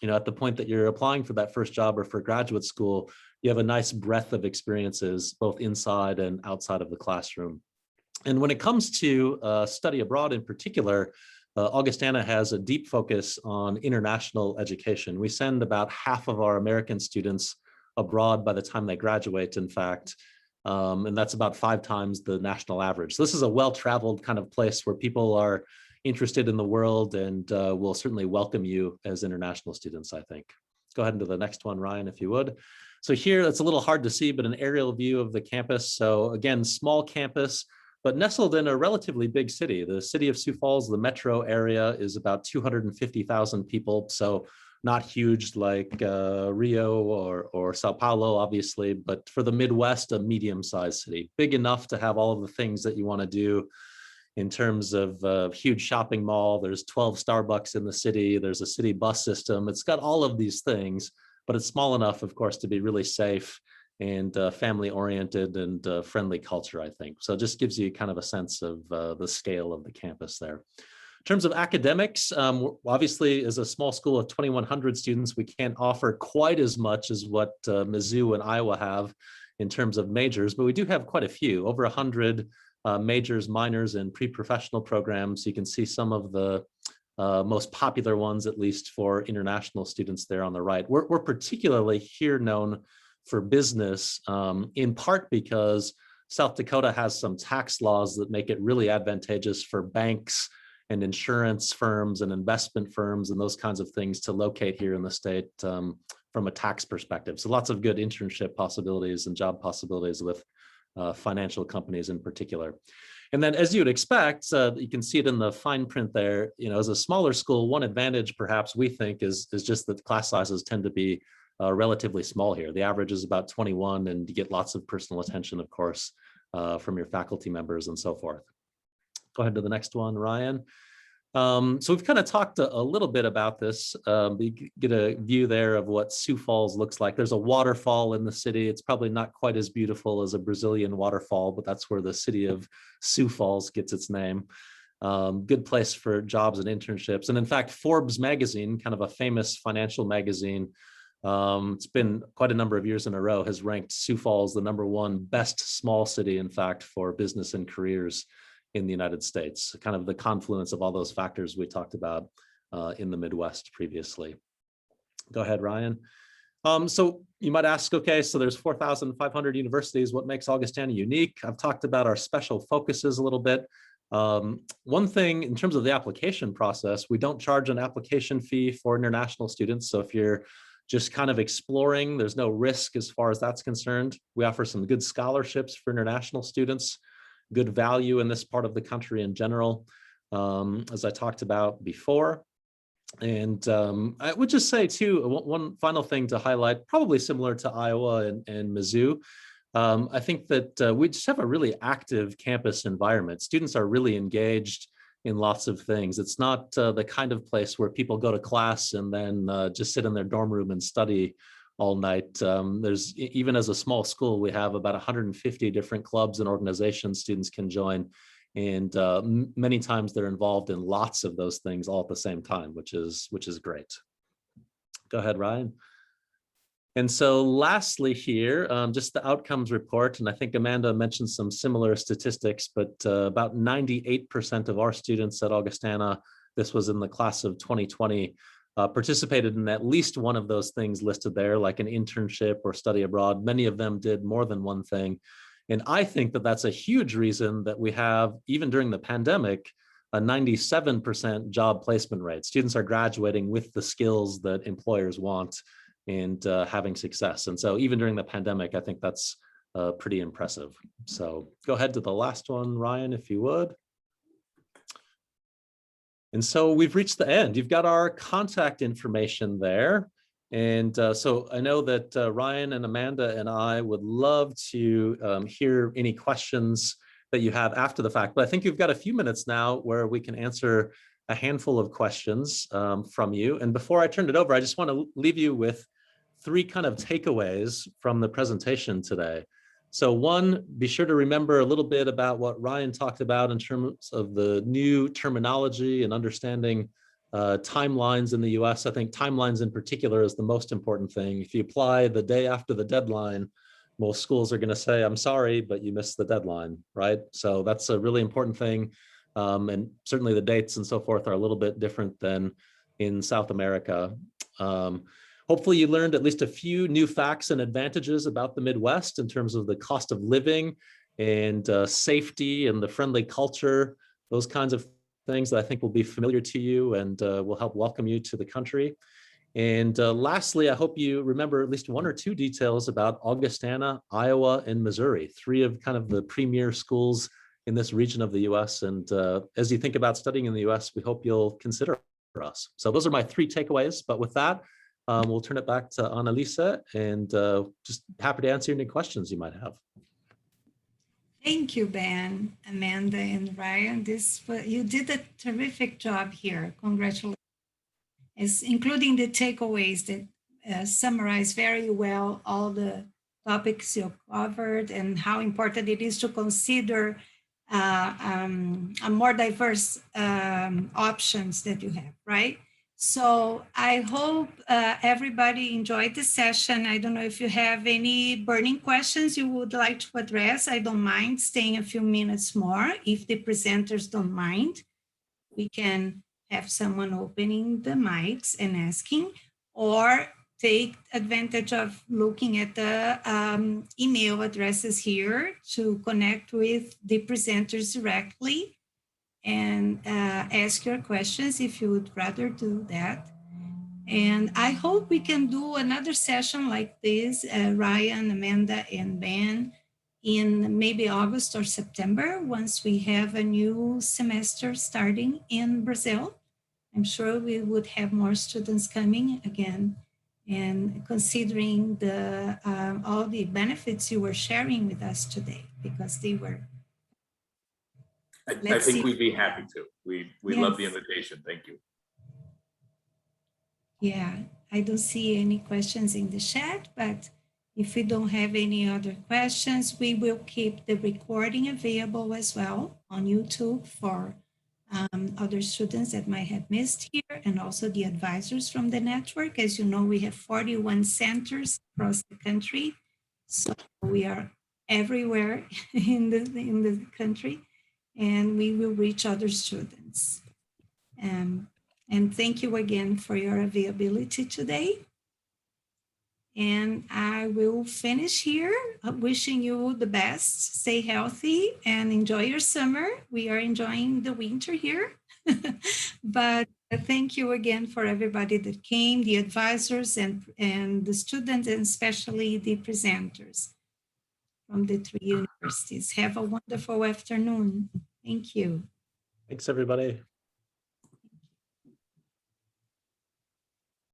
at the point that you're applying for that first job or for graduate school, you have a nice breadth of experiences, both inside and outside of the classroom. And when it comes to study abroad in particular, Augustana has a deep focus on international education. We send about half of our American students abroad by the time they graduate, in fact, and that's about 5 times the national average. So this is a well-traveled kind of place where people are interested in the world and will certainly welcome you as international students, I think. Go ahead into the next one, Ryan, if you would. So here, it's a little hard to see, but an aerial view of the campus. So again, small campus, but nestled in a relatively big city. The city of Sioux Falls, the metro area, is about 250,000 people. So not huge like Rio or Sao Paulo, obviously, but for the Midwest, a medium-sized city, big enough to have all of the things that you want to do in terms of a huge shopping mall. There's 12 Starbucks in the city. There's a city bus system. It's got all of these things, but it's small enough, of course, to be really safe and family-oriented and friendly culture, I think. So it just gives you kind of a sense of the scale of the campus there. In terms of academics, obviously, as a small school of 2,100 students, we can't offer quite as much as what Mizzou and Iowa have in terms of majors, but we do have quite a few, over 100 majors, minors, and pre-professional programs. You can see some of the most popular ones, at least for international students there on the right. We're particularly here known for business, in part because South Dakota has some tax laws that make it really advantageous for banks and insurance firms and investment firms and those kinds of things to locate here in the state from a tax perspective. So lots of good internship possibilities and job possibilities with financial companies in particular. And then, as you would expect, you can see it in the fine print there, you know, as a smaller school, one advantage perhaps we think is just that class sizes tend to be relatively small here. The average is about 21, and you get lots of personal attention, of course, from your faculty members and so forth. Go ahead to the next one, Ryan. So we've kind of talked a little bit about this. You get a view there of what Sioux Falls looks like. There's a waterfall in the city. It's probably not quite as beautiful as a Brazilian waterfall, but that's where the city of Sioux Falls gets its name. Good place for jobs and internships. And in fact, Forbes magazine, kind of a famous financial magazine, it's been quite a number of years in a row, has ranked Sioux Falls the #1 best small city, in fact, for business and careers in the United States, kind of the confluence of all those factors we talked about in the Midwest previously. Go ahead, Ryan. So you might ask, okay, so there's 4,500 universities. What makes Augustana unique? I've talked about our special focuses a little bit. One thing in terms of the application process, we don't charge an application fee for international students. So if you're just kind of exploring, there's no risk as far as that's concerned. We offer some good scholarships for international students, good value in this part of the country in general, as I talked about before. And I would just say too, one final thing to highlight, probably similar to Iowa and Mizzou. I think that we just have a really active campus environment. Students are really engaged in lots of things. It's not the kind of place where people go to class and then just sit in their dorm room and study all night. There's, even as a small school, we have about 150 different clubs and organizations students can join. And many times they're involved in lots of those things all at the same time, which is great. Go ahead, Ryan. And so lastly here, just the outcomes report. And I think Amanda mentioned some similar statistics, but about 98% of our students at Augustana, this was in the class of 2020, participated in at least one of those things listed there, like an internship or study abroad. Many of them did more than one thing. And I think that that's a huge reason that we have, even during the pandemic, a 97% job placement rate. Students are graduating with the skills that employers want and having success. And so even during the pandemic, I think that's pretty impressive. So go ahead to the last one, Ryan, if you would. And so we've reached the end. You've got our contact information there. And so I know that Ryan and Amanda and I would love to hear any questions that you have after the fact, but I think you've got a few minutes now where we can answer a handful of questions from you. And before I turn it over, I just want to leave you with 3 kind of takeaways from the presentation today. So one, be sure to remember a little bit about what Ryan talked about in terms of the new terminology and understanding timelines in the US. I think timelines in particular is the most important thing. If you apply the day after the deadline, most schools are going to say, I'm sorry, but you missed the deadline, right? So that's a really important thing. And certainly the dates and so forth are a little bit different than in South America. Hopefully you learned at least a few new facts and advantages about the Midwest in terms of the cost of living and safety and the friendly culture, those kinds of things that I think will be familiar to you and will help welcome you to the country. And lastly, I hope you remember at least 1 or 2 details about Augustana, Iowa, and Missouri, 3 of kind of the premier schools in this region of the US. And as you think about studying in the US, we hope you'll consider us. So those are my 3 takeaways. But with that, we'll turn it back to Annalisa, and just happy to answer any questions you might have. Thank you, Ben, Amanda, and Ryan. You did a terrific job here. Congratulations. Including the takeaways that summarize very well all the topics you covered and how important it is to consider a more diverse options that you have, right? So I hope everybody enjoyed the session. I don't know if you have any burning questions you would like to address. I don't mind staying a few minutes more. If the presenters don't mind, we can have someone opening the mics and asking, or take advantage of looking at the email addresses here to connect with the presenters directly and ask your questions if you would rather do that. And I hope we can do another session like this, Ryan, Amanda, and Ben, in maybe August or September, once we have a new semester starting in Brazil. I'm sure we would have more students coming again, and considering the all the benefits you were sharing with us today, because they were. I think we'd be happy to. We Yes. love the invitation. Thank you. Yeah, I don't see any questions in the chat, but if we don't have any other questions, we will keep the recording available as well on YouTube for other students that might have missed here, and also the advisors from the network. As you know, we have 41 centers across the country, so we are everywhere in the country, and we will reach other students. And thank you again for your availability today. And I will finish here wishing you the best. Stay healthy and enjoy your summer. We are enjoying the winter here. But thank you again for everybody that came, the advisors and the students, and especially the presenters from the 3 universities. Have a wonderful afternoon. Thank you. Thanks, everybody.